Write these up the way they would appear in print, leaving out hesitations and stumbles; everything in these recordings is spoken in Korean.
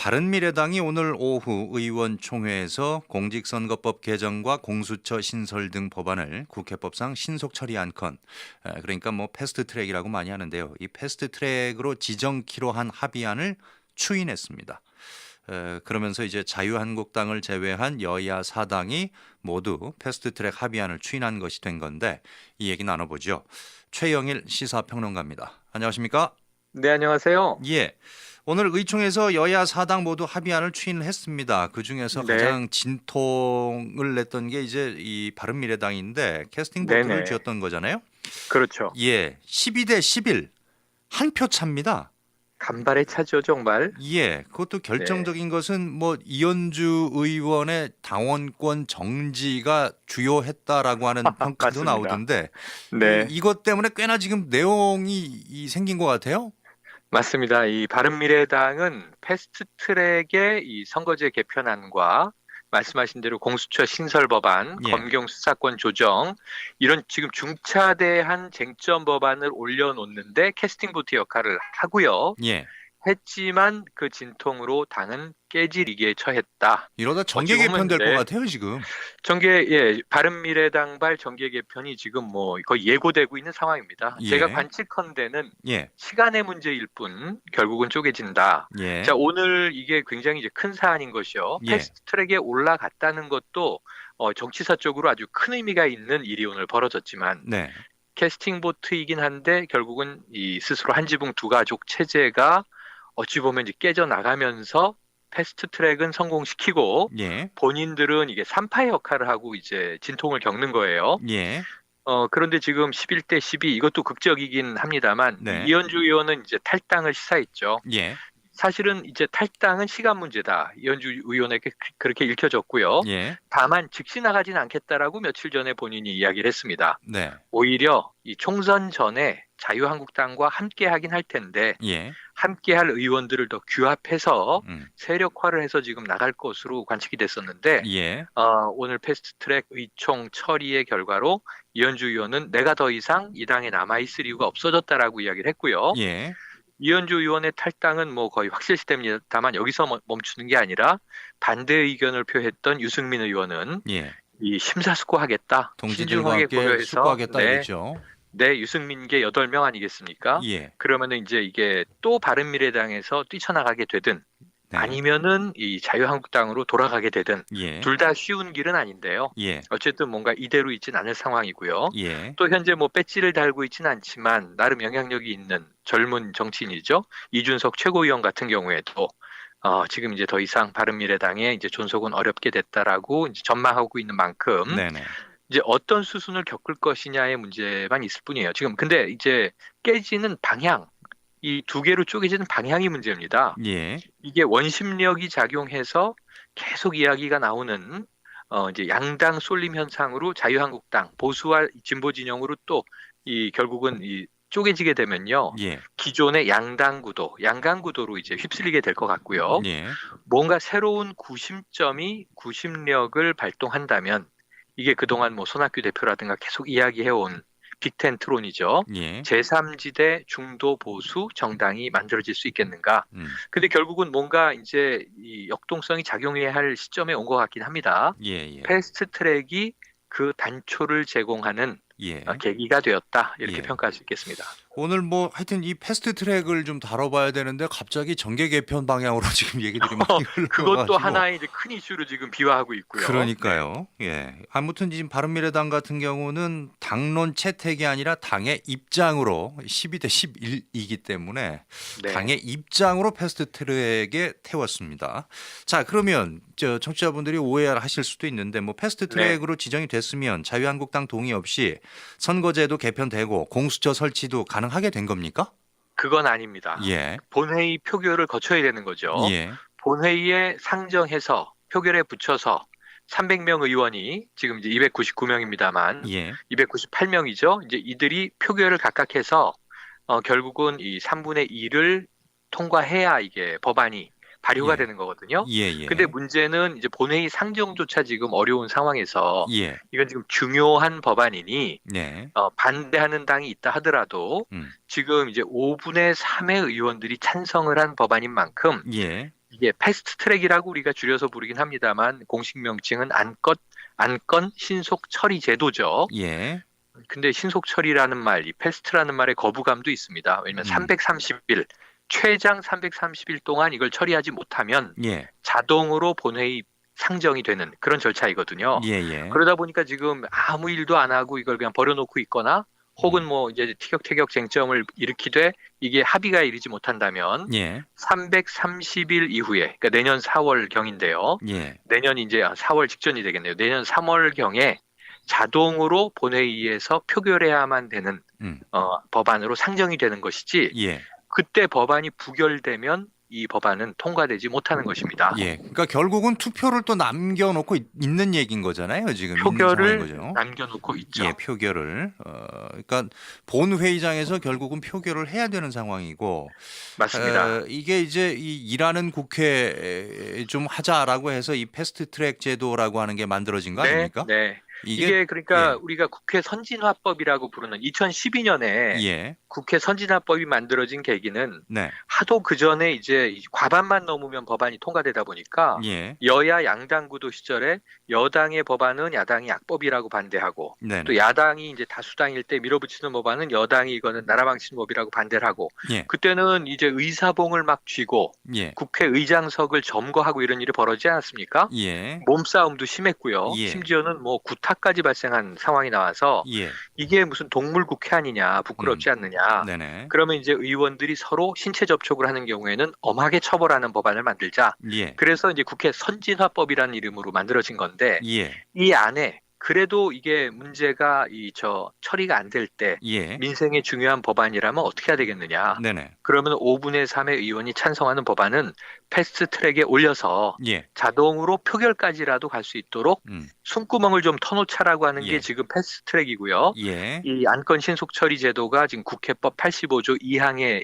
바른미래당이 오늘 오후 의원총회에서 공직선거법 개정과 공수처 신설 등 법안을 국회법상 신속 처리한 건, 그러니까 뭐 패스트트랙이라고 많이 하는데요. 이 패스트트랙으로 지정키로 한 합의안을 추인했습니다. 그러면서 이제 자유한국당을 제외한 여야 사당이 모두 패스트트랙 합의안을 추인한 것이 된 건데, 이 얘기 나눠보죠. 최영일 시사평론가입니다. 안녕하십니까? 네, 안녕하세요. 예. 오늘 의총에서 여야 사당 모두 합의안을 추인했습니다. 그중에서 네, 가장 진통을 냈던 게 이제 이 바른미래당인데 캐스팅 보트를 네네. 쥐었던 거잖아요. 그렇죠. 예. 12대 11. 한 표 차입니다. 간발의 차죠, 정말. 예. 그것도 네, 결정적인 것은 뭐 이현주 의원의 당원권 정지가 주요했다라고 하는 평가도 맞습니다. 나오던데 네, 이것 때문에 꽤나 지금 내용이 생긴 것 같아요. 맞습니다. 이 바른미래당은 패스트트랙의 이 선거제 개편안과 말씀하신 대로 공수처 신설 법안, 예. 검경 수사권 조정, 이런 지금 중차대한 쟁점 법안을 올려놓는데 캐스팅 보트 역할을 하고요. 예. 했지만 그 진통으로 당은 깨지리기에 처했다. 이러다 정계 어찌 보면 개편될 것 네, 같아요, 지금. 바른미래당발 정계 개편이 지금 뭐 거의 예고되고 있는 상황입니다. 제가 예, 관측컨대는 예, 시간의 문제일 뿐 결국은 쪼개진다. 자, 예, 오늘 이게 굉장히 이제 큰 사안인 것이요. 예. 패스트트랙에 올라갔다는 것도 정치사적으로 아주 큰 의미가 있는 일이 오늘 벌어졌지만 네, 캐스팅 보트이긴 한데 결국은 이 스스로 한 지붕 두 가족 체제가 어찌 보면 이제 깨져나가면서 패스트트랙은 성공시키고 예, 본인들은 이게 3파 역할을 하고 이제 진통을 겪는 거예요. 예, 그런데 지금 11대 12 이것도 극적이긴 합니다만 네, 이현주 의원은 이제 탈당을 시사했죠. 예, 사실은 이제 탈당은 시간 문제다. 이현주 의원에게 그렇게 읽혀졌고요. 예, 다만 즉시 나가진 않겠다라고 며칠 전에 본인이 이야기를 했습니다. 네, 오히려 이 총선 전에 자유한국당과 함께 하긴 할 텐데 예, 함께 할 의원들을 더 규합해서 음, 세력화를 해서 지금 나갈 것으로 관측이 됐었는데 예, 오늘 패스트트랙 의총 처리의 결과로 이현주 의원은 내가 더 이상 이 당에 남아있을 이유가 없어졌다라고 이야기를 했고요. 예, 이현주 의원의 탈당은 뭐 거의 확실시됩니다만 여기서 멈추는 게 아니라 반대 의견을 표했던 유승민 의원은 예. 이 심사숙고하겠다. 동지들과 신중하게 함께 고려해서 숙고하겠다 이거죠. 유승민계 8명 아니겠습니까? 예, 그러면은 이제 이게 또 바른미래당에서 뛰쳐나가게 되든 네, 아니면은 이 자유한국당으로 돌아가게 되든 예, 둘 다 쉬운 길은 아닌데요. 예, 어쨌든 뭔가 이대로 있진 않을 상황이고요. 예, 또 현재 뭐 배지를 달고 있진 않지만 나름 영향력이 있는 젊은 정치인이죠. 이준석 최고위원 같은 경우에도 지금 이제 더 이상 바른미래당의 이제 존속은 어렵게 됐다라고 이제 전망하고 있는 만큼 네네, 이제 어떤 수순을 겪을 것이냐의 문제만 있을 뿐이에요. 지금 근데 이제 깨지는 방향, 이 두 개로 쪼개지는 방향이 문제입니다. 예, 이게 원심력이 작용해서 계속 이야기가 나오는 이제 양당 쏠림 현상으로 자유한국당 보수와 진보 진영으로 또 이 결국은 이 쪼개지게 되면요. 예, 기존의 양당 구도, 양강 구도로 이제 휩쓸리게 될 것 같고요. 예, 뭔가 새로운 구심점이 구심력을 발동한다면 이게 그동안 뭐 손학규 대표라든가 계속 이야기해온 빅텐트론이죠. 예, 제3지대 중도 보수 정당이 만들어질 수 있겠는가? 음, 근데 결국은 뭔가 이제 이 역동성이 작용해야 할 시점에 온 것 같긴 합니다. 예, 예, 패스트 트랙이 그 단초를 제공하는 예, 계기가 되었다. 이렇게 예. 평가할 수 있겠습니다. 오늘 뭐 하여튼 이 패스트 트랙을 좀 다뤄봐야 되는데 갑자기 정계 개편 방향으로 지금 얘기들이 많이 그것도 흘러가지고 하나의 이제 큰 이슈로 지금 비화하고 있고요. 네. 그러니까요. 예. 아무튼 지금 바른미래당 같은 경우는 당론 채택이 아니라 당의 입장으로 12대 11이기 때문에 네. 당의 입장으로 패스트 트랙에 태웠습니다. 자, 그러면 저 청취자분들이 오해하실 수도 있는데 뭐 패스트 네. 트랙으로 지정이 됐으면 자유한국당 동의 없이 선거제도 개편되고 공수처 설치도 가능하게 된 겁니까? 그건 아닙니다. 예. 본회의 표결을 거쳐야 되는 거죠. 예. 본회의에 상정해서 표결에 붙여서 300명 의원이 지금 이제 299명입니다만 예. 298명이죠. 이제 이들이 표결을 각각 해서 결국은 이 3분의 2를 통과해야 이게 법안이 발효가 예. 되는 거거든요. 예, 근데 예. 문제는 이제 본회의 상정조차 지금 어려운 상황에서 예. 이건 지금 중요한 법안이니 네. 반대하는 당이 있다 하더라도 음. 지금 이제 5분의 3의 의원들이 찬성을 한 법안인 만큼 예. 이게 패스트 트랙이라고 우리가 줄여서 부르긴 합니다만 공식 명칭은 안건 신속 처리 제도죠. 예. 근데 신속 처리라는 말, 이 패스트라는 말에 거부감도 있습니다. 왜냐하면 음. 330일, 최장 330일 동안 이걸 처리하지 못하면 예. 자동으로 본회의 상정이 되는 그런 절차이거든요. 예, 예. 그러다 보니까 지금 아무 일도 안 하고 이걸 그냥 버려놓고 있거나 혹은 뭐 이제 티격태격 쟁점을 일으키되 이게 합의가 이르지 못한다면 예. 330일 이후에, 그러니까 내년 4월경인데요. 예. 내년 이제 4월 직전이 되겠네요. 내년 3월경에 자동으로 본회의에서 표결해야만 되는 음. 법안으로 상정이 되는 것이지 예. 그때 법안이 부결되면 이 법안은 통과되지 못하는 것입니다. 예. 그러니까 결국은 투표를 또 남겨놓고 있는 얘기인 거잖아요. 지금 있는 표결을 상황인 거죠. 남겨놓고 있죠. 예, 표결을. 그러니까 본회의장에서 결국은 표결을 해야 되는 상황이고, 맞습니다. 이게 이제 이 일하는 국회 좀 하자라고 해서 이 패스트트랙 제도라고 하는 게 만들어진 거 네, 아닙니까? 네. 이게 그러니까 예. 우리가 국회 선진화법이라고 부르는 2012년에 예. 국회 선진화법이 만들어진 계기는 네. 하도 그 전에 이제 과반만 넘으면 법안이 통과되다 보니까 예. 여야 양당 구도 시절에 여당의 법안은 야당이 악법이라고 반대하고 네. 또 야당이 이제 다수당일 때 밀어붙이는 법안은 여당이 이거는 나라 망치는 법이라고 반대를 하고 예. 그때는 이제 의사봉을 막 쥐고 예. 국회의장석을 점거하고 이런 일이 벌어지지 않았습니까? 예. 몸싸움도 심했고요. 예. 심지어는 뭐 구타까지 발생한 상황이 나와서 예. 이게 무슨 동물 국회 아니냐, 부끄럽지 않느냐. 네네. 그러면 이제 의원들이 서로 신체 접촉을 하는 경우에는 엄하게 처벌하는 법안을 만들자. 예. 그래서 이제 국회 선진화법이라는 이름으로 만들어진 건데 예. 이 안에 그래도 이게 문제가 처리가 안 될 때 예. 민생에 중요한 법안이라면 어떻게 해야 되겠느냐. 네네. 그러면 5분의 3의 의원이 찬성하는 법안은 패스트 트랙에 올려서 예. 자동으로 표결까지라도 갈 수 있도록 숨구멍을 좀 터놓자라고 하는 예. 게 지금 패스트 트랙이고요. 예. 이 안건 신속 처리 제도가 지금 국회법 85조 2항에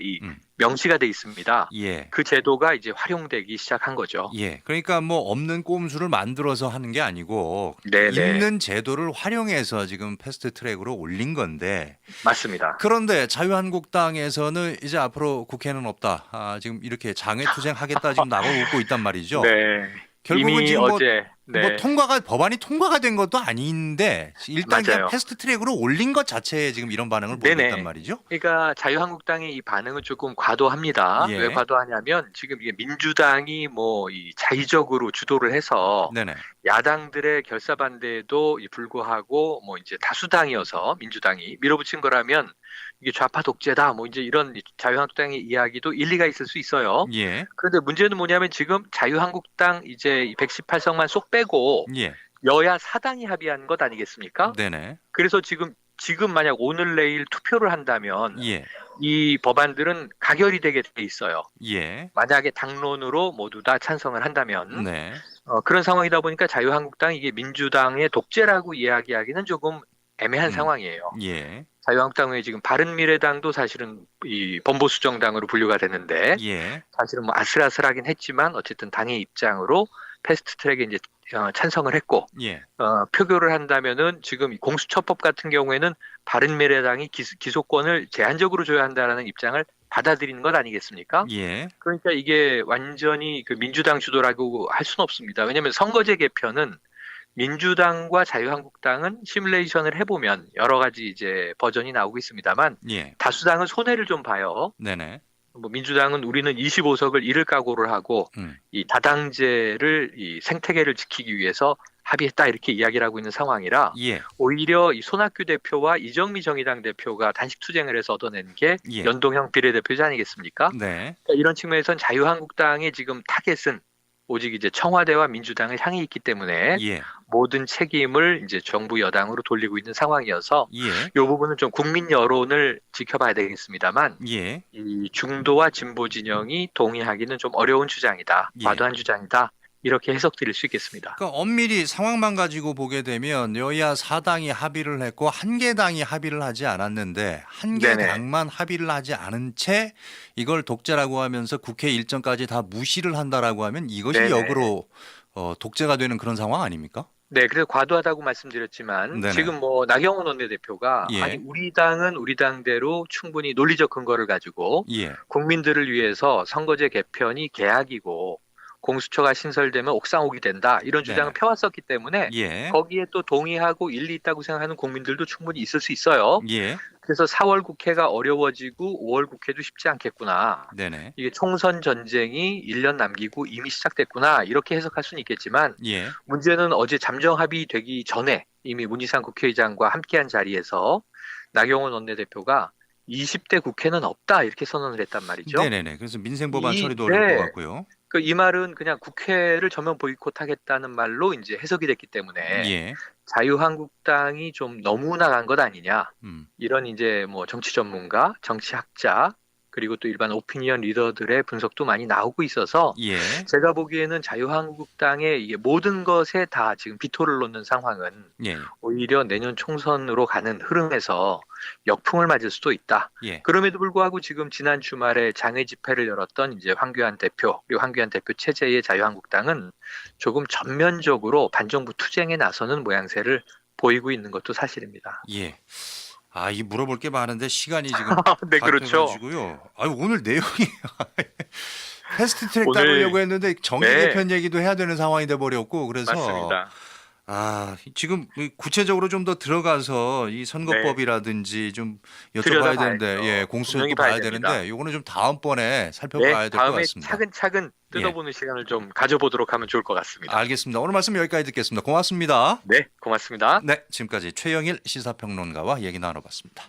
명시가 돼 있습니다. 예. 그 제도가 이제 활용되기 시작한 거죠. 예. 그러니까 뭐 없는 꼼수를 만들어서 하는 게 아니고 네네. 있는 제도를 활용해서 지금 패스트 트랙으로 올린 건데 맞습니다. 그런데 자유한국당에서는 이제 앞으로 국회는 없다. 지금 이렇게 장외투쟁하겠다 지금 나가고 있단 말이죠. 네. 결국은 이미 지금 어제 네. 법안이 통과가 된 것도 아닌데 일단 그냥 맞아요. 패스트 트랙으로 올린 것 자체에 지금 이런 반응을 보이고 네네. 있단 말이죠. 그러니까 자유한국당의 이 반응은 조금 과도합니다. 예. 왜 과도하냐면 지금 이게 민주당이 뭐 이 자의적으로 주도를 해서 네네. 야당들의 결사반대에도 불구하고 뭐 이제 다수당이어서 민주당이 밀어붙인 거라면 이게 좌파 독재다 뭐 이제 이런 자유한국당의 이야기도 일리가 있을 수 있어요. 예. 그런데 문제는 뭐냐면 지금 자유한국당 이제 118석만 쏙 빼고 예. 여야 사당이 합의한 것 아니겠습니까? 네네. 그래서 지금 만약 오늘 내일 투표를 한다면 예. 이 법안들은 가결이 되게 돼 있어요. 예. 만약에 당론으로 모두 다 찬성을 한다면 네. 그런 상황이다 보니까 자유한국당이 이게 민주당의 독재라고 이야기하기는 조금 애매한 상황이에요. 예. 자유한국당 외에 지금 바른미래당도 사실은 이 범보수정당으로 분류가 되는데 예. 사실은 뭐 아슬아슬하긴 했지만 어쨌든 당의 입장으로 패스트트랙에 이제 찬성을 했고 예. 표결을 한다면은 지금 이 공수처법 같은 경우에는 바른미래당이 기소권을 제한적으로 줘야 한다라는 입장을 받아들이는 것 아니겠습니까? 예. 그러니까 이게 완전히 그 민주당 주도라고 할 수는 없습니다. 왜냐하면 선거제 개편은 민주당과 자유한국당은 시뮬레이션을 해보면 여러 가지 이제 버전이 나오고 있습니다만 예. 다수당은 손해를 좀 봐요. 네네. 뭐 민주당은 우리는 25석을 잃을 각오를 하고 이 다당제를 이 생태계를 지키기 위해서 합의했다 이렇게 이야기를 하고 있는 상황이라 예. 오히려 이 손학규 대표와 이정미 정의당 대표가 단식 투쟁을 해서 얻어낸 게 예. 연동형 비례대표지 아니겠습니까? 네. 그러니까 이런 측면에선 자유한국당의 지금 타겟은 오직 이제 청와대와 민주당을 향해 있기 때문에 예. 모든 책임을 이제 정부 여당으로 돌리고 있는 상황이어서 예. 이 부분은 좀 국민 여론을 지켜봐야 되겠습니다만 예. 이 중도와 진보 진영이 동의하기는 좀 어려운 주장이다. 예. 과도한 주장이다. 이렇게 해석드릴 수 있겠습니다. 그러니까 엄밀히 상황만 가지고 보게 되면 여야 사당이 합의를 했고 한 개 당이 합의를 하지 않았는데 한 개 네네. 당만 합의를 하지 않은 채 이걸 독재라고 하면서 국회 일정까지 다 무시를 한다라고 하면 이것이 네네. 역으로 독재가 되는 그런 상황 아닙니까? 네, 그래서 과도하다고 말씀드렸지만 네네. 지금 뭐 나경원 원내대표가 예. 아니 우리 당은 우리 당대로 충분히 논리적 근거를 가지고 예. 국민들을 위해서 선거제 개편이 계약이고 공수처가 신설되면 옥상옥이 된다 이런 주장을 네네. 펴왔었기 때문에 예. 거기에 또 동의하고 일리 있다고 생각하는 국민들도 충분히 있을 수 있어요. 예. 그래서 4월 국회가 어려워지고 5월 국회도 쉽지 않겠구나. 네네. 이게 총선 전쟁이 1년 남기고 이미 시작됐구나. 이렇게 해석할 수는 있겠지만 예. 문제는 어제 잠정 합의되기 전에 이미 문희상 국회의장과 함께한 자리에서 나경원 원내대표가 20대 국회는 없다 이렇게 선언을 했단 말이죠. 네네네. 그래서 민생 법안 처리도 네. 어려울 것 같고요. 이 말은 그냥 국회를 전면 보이콧하겠다는 말로 이제 해석이 됐기 때문에 예. 자유한국당이 좀 너무 나간 것 아니냐. 음. 이런 이제 뭐 정치 전문가, 정치학자, 그리고 또 일반 오피니언 리더들의 분석도 많이 나오고 있어서 예. 제가 보기에는 자유한국당의 이게 모든 것에 다 지금 비토를 놓는 상황은 예. 오히려 내년 총선으로 가는 흐름에서 역풍을 맞을 수도 있다. 예. 그럼에도 불구하고 지금 지난 주말에 장외 집회를 열었던 이제 황교안 대표 그리고 황교안 대표 체제의 자유한국당은 조금 전면적으로 반정부 투쟁에 나서는 모양새를 보이고 있는 것도 사실입니다. 예. 아, 이 물어볼 게 많은데 시간이 지금 네, 그렇죠. 가지고요. 아유, 오늘 내용이 패스트트랙 오늘- 다루려고 했는데 정계 네. 개편 얘기도 해야 되는 상황이 돼 버렸고 그래서 맞습니다. 지금 구체적으로 좀 더 들어가서 이 선거법이라든지 좀 여쭤봐야 들여다봐야죠. 되는데 예, 공수처도 분명히 봐야 봐야 됩니다. 되는데 요거는 좀 다음번에 살펴봐야 네, 될 것 다음에 같습니다. 차근차근 뜯어보는 시간을 좀 가져보도록 하면 좋을 것 같습니다. 알겠습니다. 오늘 말씀 여기까지 듣겠습니다. 고맙습니다. 네, 고맙습니다. 네, 지금까지 최영일 시사평론가와 얘기 나눠봤습니다.